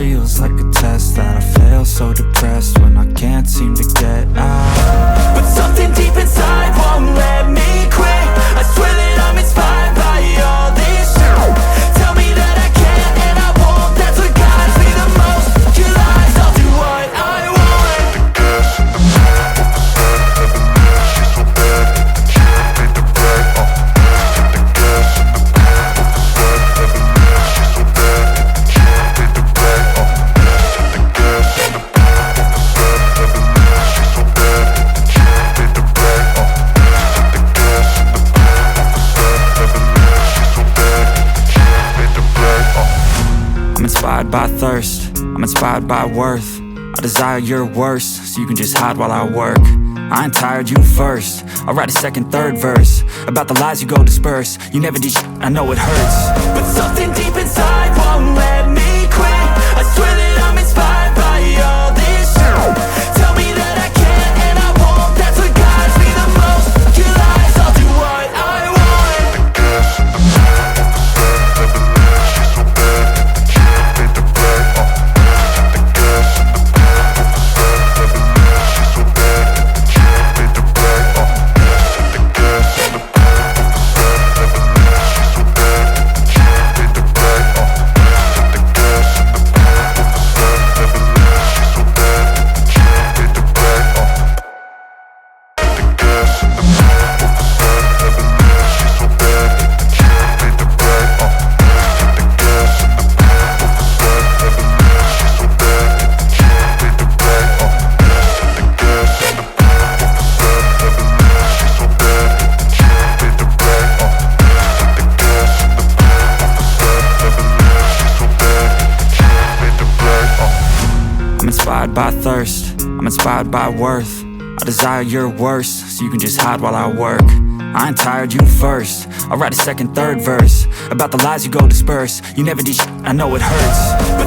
feels like a test that I fail, so depressed when I can't seem to get out. But something deep inside won't let me quit. I swear that I'm inspired by all this shit. Tell me that I can't and I won't. That's what guides me the most. Your lies, I'll do what I want. I'm inspired by thirst, I'm inspired by worth. I desire your worst, so you can just hide while I work. I ain't tired, you first. I'll write a second, third verse about the lies you go disperse. You never did shit, I know it hurts. But something deep inside won't let me quit. I swear that I'm inspired by all this shit. Tell me that I can't and I won't. That's what guides me the most. Your lies, I'll do what I want. I'm inspired by thirst, I'm inspired by worth. I desire your worst, so you can just hide while I work. I ain't tired, you first. I'll write a second, third verse about the lies you go disperse. You never did shit, I know it hurts.